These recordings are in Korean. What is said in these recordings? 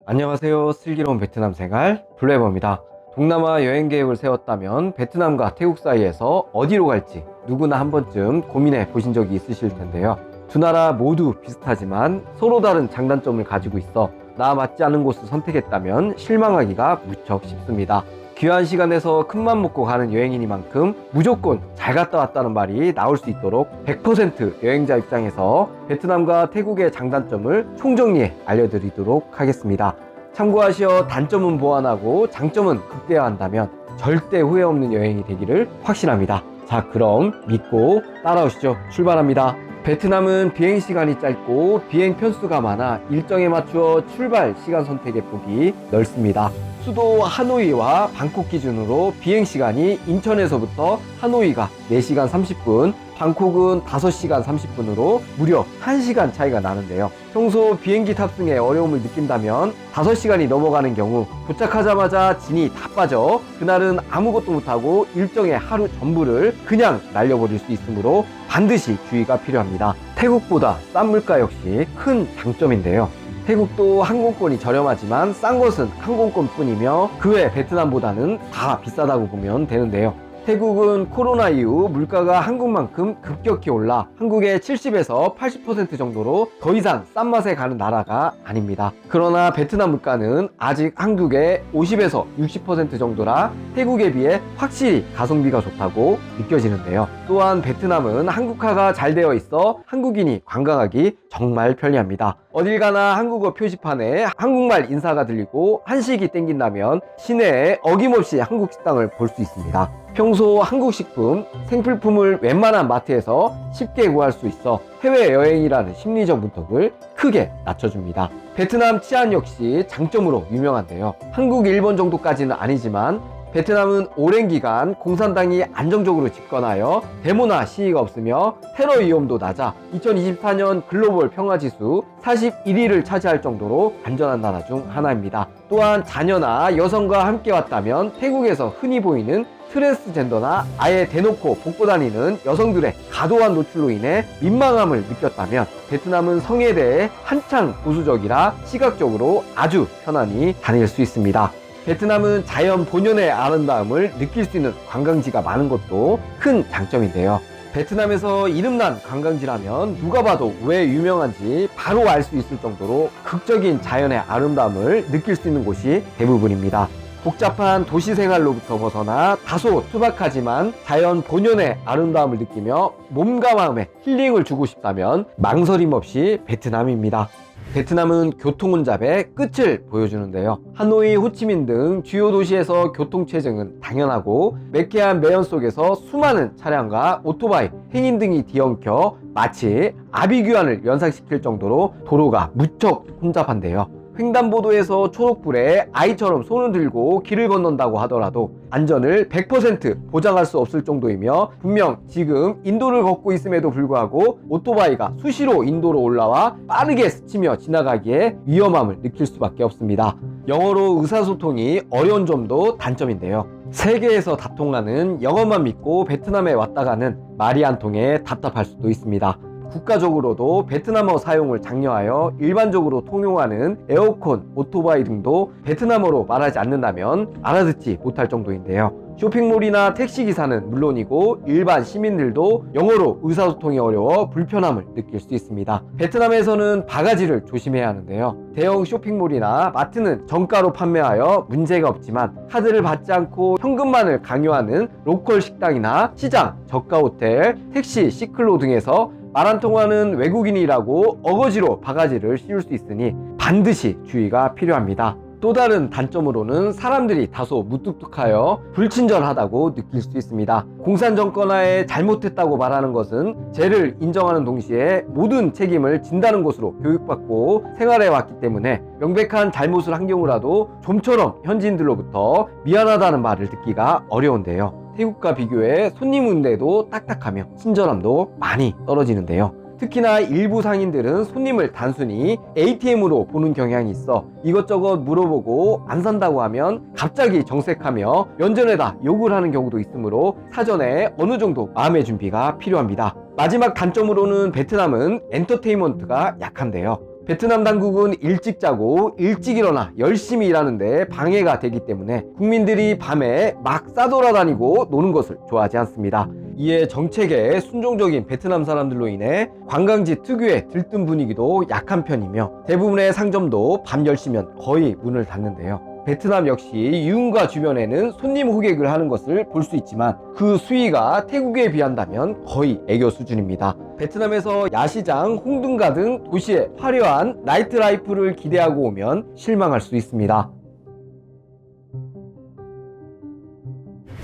안녕하세요. 슬기로운 베트남 생활 블루에버입니다. 동남아 여행 계획을 세웠다면 베트남과 태국 사이에서 어디로 갈지 누구나 한 번쯤 고민해 보신 적이 있으실 텐데요. 두 나라 모두 비슷하지만 서로 다른 장단점을 가지고 있어 나 맞지 않은 곳을 선택했다면 실망하기가 무척 쉽습니다. 귀한 시간에서 큰맘 먹고 가는 여행이니만큼 무조건 잘 갔다 왔다는 말이 나올 수 있도록 100% 여행자 입장에서 베트남과 태국의 장단점을 총정리해 알려드리도록 하겠습니다. 참고하시어 단점은 보완하고 장점은 극대화한다면 절대 후회 없는 여행이 되기를 확신합니다. 자, 그럼 믿고 따라오시죠. 출발합니다. 베트남은 비행시간이 짧고 비행 편수가 많아 일정에 맞추어 출발 시간 선택의 폭이 넓습니다. 수도 하노이와 방콕 기준으로 비행시간이 인천에서부터 하노이가 4시간 30분, 방콕은 5시간 30분으로 무려 1시간 차이가 나는데요. 평소 비행기 탑승에 어려움을 느낀다면 5시간이 넘어가는 경우 도착하자마자 진이 다 빠져 그날은 아무것도 못하고 일정의 하루 전부를 그냥 날려버릴 수 있으므로 반드시 주의가 필요합니다. 태국보다 싼 물가 역시 큰 장점인데요. 태국도 항공권이 저렴하지만 싼 것은 항공권 뿐이며 그 외 베트남보다는 다 비싸다고 보면 되는데요. 태국은 코로나 이후 물가가 한국만큼 급격히 올라 한국의 70에서 80% 정도로 더 이상 싼 맛에 가는 나라가 아닙니다. 그러나 베트남 물가는 아직 한국의 50에서 60% 정도라 태국에 비해 확실히 가성비가 좋다고 느껴지는데요. 또한 베트남은 한국화가 잘 되어 있어 한국인이 관광하기 정말 편리합니다. 어딜 가나 한국어 표지판에 한국말 인사가 들리고 한식이 땡긴다면 시내에 어김없이 한국 식당을 볼 수 있습니다. 평소 한국식품, 생필품을 웬만한 마트에서 쉽게 구할 수 있어 해외여행이라는 심리적 문턱을 크게 낮춰줍니다. 베트남 치안 역시 장점으로 유명한데요. 한국, 일본 정도까지는 아니지만 베트남은 오랜 기간 공산당이 안정적으로 집권하여 데모나 시위가 없으며 테러 위험도 낮아 2024년 글로벌 평화지수 41위를 차지할 정도로 안전한 나라 중 하나입니다. 또한 자녀나 여성과 함께 왔다면 태국에서 흔히 보이는 트랜스젠더나 아예 대놓고 벗고 다니는 여성들의 과도한 노출로 인해 민망함을 느꼈다면 베트남은 성에 대해 한창 보수적이라 시각적으로 아주 편안히 다닐 수 있습니다. 베트남은 자연 본연의 아름다움을 느낄 수 있는 관광지가 많은 것도 큰 장점인데요. 베트남에서 이름난 관광지라면 누가 봐도 왜 유명한지 바로 알 수 있을 정도로 극적인 자연의 아름다움을 느낄 수 있는 곳이 대부분입니다. 복잡한 도시 생활로부터 벗어나 다소 투박하지만 자연 본연의 아름다움을 느끼며 몸과 마음에 힐링을 주고 싶다면 망설임 없이 베트남입니다. 베트남은 교통혼잡의 끝을 보여주는데요. 하노이, 호치민 등 주요 도시에서 교통체증은 당연하고 매캐한 매연 속에서 수많은 차량과 오토바이, 행인 등이 뒤엉켜 마치 아비규환을 연상시킬 정도로 도로가 무척 혼잡한데요. 횡단보도에서 초록불에 아이처럼 손을 들고 길을 건넌다고 하더라도 안전을 100% 보장할 수 없을 정도이며 분명 지금 인도를 걷고 있음에도 불구하고 오토바이가 수시로 인도로 올라와 빠르게 스치며 지나가기에 위험함을 느낄 수밖에 없습니다. 영어로 의사소통이 어려운 점도 단점인데요. 세계에서 다 통하는 영어만 믿고 베트남에 왔다 가는 말이 안 통해 답답할 수도 있습니다. 국가적으로도 베트남어 사용을 장려하여 일반적으로 통용하는 에어컨, 오토바이 등도 베트남어로 말하지 않는다면 알아듣지 못할 정도인데요. 쇼핑몰이나 택시기사는 물론이고 일반 시민들도 영어로 의사소통이 어려워 불편함을 느낄 수 있습니다. 베트남에서는 바가지를 조심해야 하는데요. 대형 쇼핑몰이나 마트는 정가로 판매하여 문제가 없지만 카드를 받지 않고 현금만을 강요하는 로컬 식당이나 시장, 저가 호텔, 택시, 시클로 등에서 말 안 통하는 외국인이라고 어거지로 바가지를 씌울 수 있으니 반드시 주의가 필요합니다. 또 다른 단점으로는 사람들이 다소 무뚝뚝하여 불친절하다고 느낄 수 있습니다. 공산 정권하에 잘못했다고 말하는 것은 죄를 인정하는 동시에 모든 책임을 진다는 것으로 교육받고 생활해 왔기 때문에 명백한 잘못을 한 경우라도 좀처럼 현지인들로부터 미안하다는 말을 듣기가 어려운데요. 태국과 비교해 손님 응대도 딱딱하며 친절함도 많이 떨어지는데요. 특히나 일부 상인들은 손님을 단순히 ATM으로 보는 경향이 있어 이것저것 물어보고 안 산다고 하면 갑자기 정색하며 면전에다 욕을 하는 경우도 있으므로 사전에 어느 정도 마음의 준비가 필요합니다. 마지막 단점으로는 베트남은 엔터테인먼트가 약한데요. 베트남 당국은 일찍 자고 일찍 일어나 열심히 일하는데 방해가 되기 때문에 국민들이 밤에 막 싸돌아다니고 노는 것을 좋아하지 않습니다. 이에 정책에 순종적인 베트남 사람들로 인해 관광지 특유의 들뜬 분위기도 약한 편이며 대부분의 상점도 밤 10시면 거의 문을 닫는데요. 베트남 역시 이윤가 주변에는 손님 호객을 하는 것을 볼 수 있지만 그 수위가 태국에 비한다면 거의 애교 수준입니다. 베트남에서 야시장, 홍등가 등 도시의 화려한 나이트 라이프를 기대하고 오면 실망할 수 있습니다.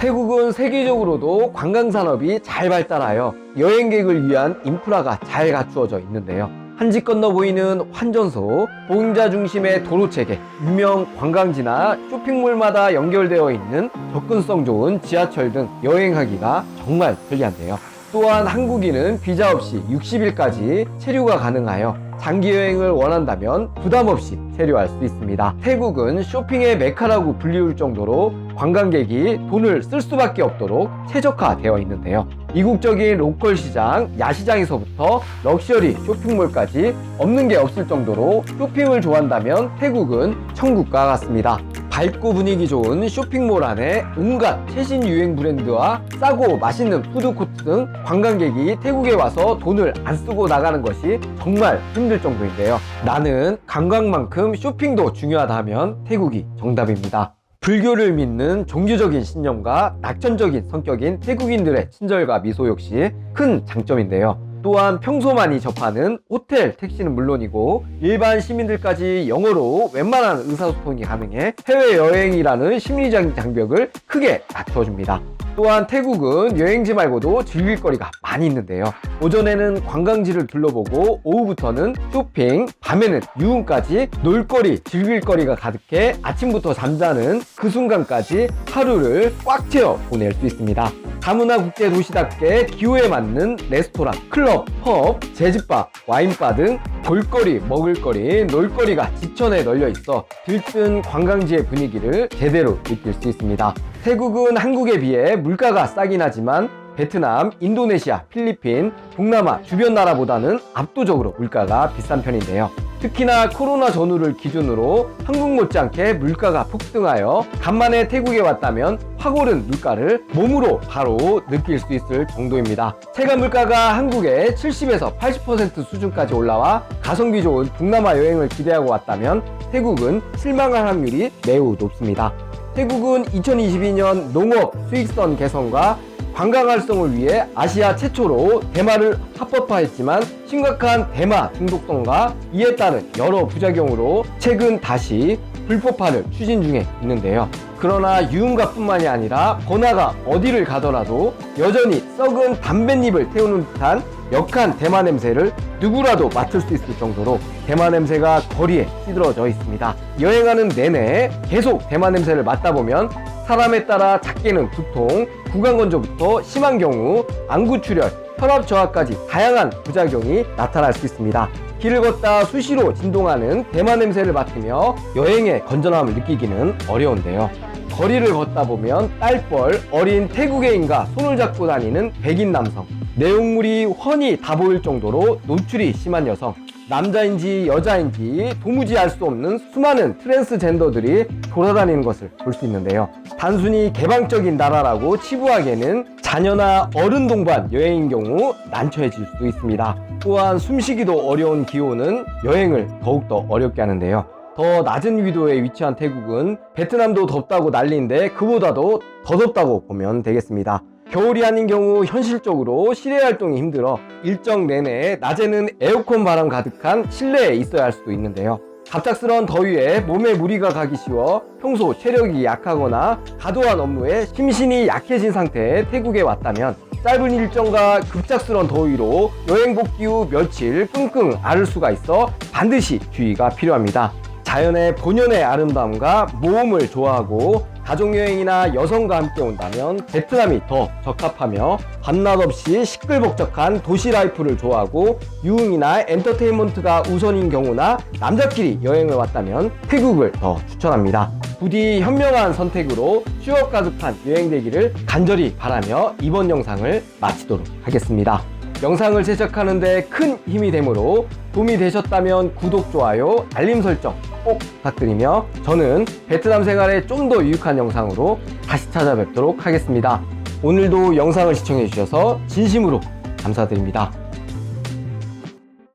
태국은 세계적으로도 관광산업이 잘 발달하여 여행객을 위한 인프라가 잘 갖추어져 있는데요. 한지 건너 보이는 환전소, 보행자 중심의 도로체계, 유명 관광지나 쇼핑몰마다 연결되어 있는 접근성 좋은 지하철 등 여행하기가 정말 편리한데요. 또한 한국인은 비자 없이 60일까지 체류가 가능하여 장기 여행을 원한다면 부담 없이 체류할 수 있습니다. 태국은 쇼핑의 메카라고 불리울 정도로 관광객이 돈을 쓸 수밖에 없도록 최적화되어 있는데요. 이국적인 로컬 시장, 야시장에서부터 럭셔리 쇼핑몰까지 없는 게 없을 정도로 쇼핑을 좋아한다면 태국은 천국과 같습니다. 밝고 분위기 좋은 쇼핑몰 안에 온갖 최신 유행 브랜드와 싸고 맛있는 푸드코트 등 관광객이 태국에 와서 돈을 안 쓰고 나가는 것이 정말 힘들 정도인데요. 나는 관광만큼 쇼핑도 중요하다 하면 태국이 정답입니다. 불교를 믿는 종교적인 신념과 낙천적인 성격인 태국인들의 친절과 미소 역시 큰 장점인데요. 또한 평소 많이 접하는 호텔, 택시는 물론이고 일반 시민들까지 영어로 웬만한 의사소통이 가능해 해외여행이라는 심리적인 장벽을 크게 낮춰줍니다. 또한 태국은 여행지 말고도 즐길 거리가 많이 있는데요. 오전에는 관광지를 둘러보고 오후부터는 쇼핑, 밤에는 유흥까지 놀거리, 즐길 거리가 가득해 아침부터 잠자는 그 순간까지 하루를 꽉 채워 보낼 수 있습니다. 다문화 국제 도시답게 기호에 맞는 레스토랑, 클럽, 펍, 재즈바, 와인바 등 볼거리, 먹을거리, 놀거리가 지천에 널려 있어 들뜬 관광지의 분위기를 제대로 느낄 수 있습니다. 태국은 한국에 비해 물가가 싸긴 하지만 베트남, 인도네시아, 필리핀, 동남아 주변 나라보다는 압도적으로 물가가 비싼 편인데요. 특히나 코로나 전후를 기준으로 한국 못지않게 물가가 폭등하여 간만에 태국에 왔다면 확 오른 물가를 몸으로 바로 느낄 수 있을 정도입니다. 체감 물가가 한국의 70에서 80% 수준까지 올라와 가성비 좋은 동남아 여행을 기대하고 왔다면 태국은 실망할 확률이 매우 높습니다. 태국은 2022년 농업 수익성 개선과 관광 활성을 위해 아시아 최초로 대마를 합법화했지만 심각한 대마 중독성과 이에 따른 여러 부작용으로 최근 다시 불법화를 추진 중에 있는데요. 그러나 유흥가뿐만이 아니라 번화가 어디를 가더라도 여전히 썩은 담뱃잎을 태우는 듯한 역한 대마 냄새를 누구라도 맡을 수 있을 정도로 대마 냄새가 거리에 찌들어져 있습니다. 여행하는 내내 계속 대마 냄새를 맡다 보면 사람에 따라 작게는 두통, 구강건조부터 심한 경우 안구출혈, 혈압 저하까지 다양한 부작용이 나타날 수 있습니다. 길을 걷다 수시로 진동하는 대마 냄새를 맡으며 여행의 건전함을 느끼기는 어려운데요. 거리를 걷다 보면 딸뻘 어린 태국애인과 손을 잡고 다니는 백인 남성, 내용물이 훤히 다 보일 정도로 노출이 심한 여성, 남자인지 여자인지 도무지 알 수 없는 수많은 트랜스젠더들이 돌아다니는 것을 볼 수 있는데요. 단순히 개방적인 나라라고 치부하기에는 자녀나 어른 동반 여행인 경우 난처해질 수 있습니다. 또한 숨쉬기도 어려운 기온은 여행을 더욱더 어렵게 하는데요. 더 낮은 위도에 위치한 태국은 베트남도 덥다고 난리인데 그보다도 더 덥다고 보면 되겠습니다. 겨울이 아닌 경우 현실적으로 실외 활동이 힘들어 일정 내내 낮에는 에어컨 바람 가득한 실내에 있어야 할 수도 있는데요. 갑작스러운 더위에 몸에 무리가 가기 쉬워 평소 체력이 약하거나 과도한 업무에 심신이 약해진 상태에 태국에 왔다면 짧은 일정과 급작스러운 더위로 여행 복귀 후 며칠 끙끙 앓을 수가 있어 반드시 주의가 필요합니다. 자연의 본연의 아름다움과 모험을 좋아하고 가족여행이나 여성과 함께 온다면 베트남이 더 적합하며 밤낮 없이 시끌벅적한 도시 라이프를 좋아하고 유흥이나 엔터테인먼트가 우선인 경우나 남자끼리 여행을 왔다면 태국을 더 추천합니다. 부디 현명한 선택으로 추억 가득한 여행 되기를 간절히 바라며 이번 영상을 마치도록 하겠습니다. 영상을 제작하는 데 큰 힘이 되므로 도움이 되셨다면 구독, 좋아요, 알림 설정 꼭 부탁드리며 저는 베트남 생활에 좀 더 유익한 영상으로 다시 찾아뵙도록 하겠습니다. 오늘도 영상을 시청해 주셔서 진심으로 감사드립니다.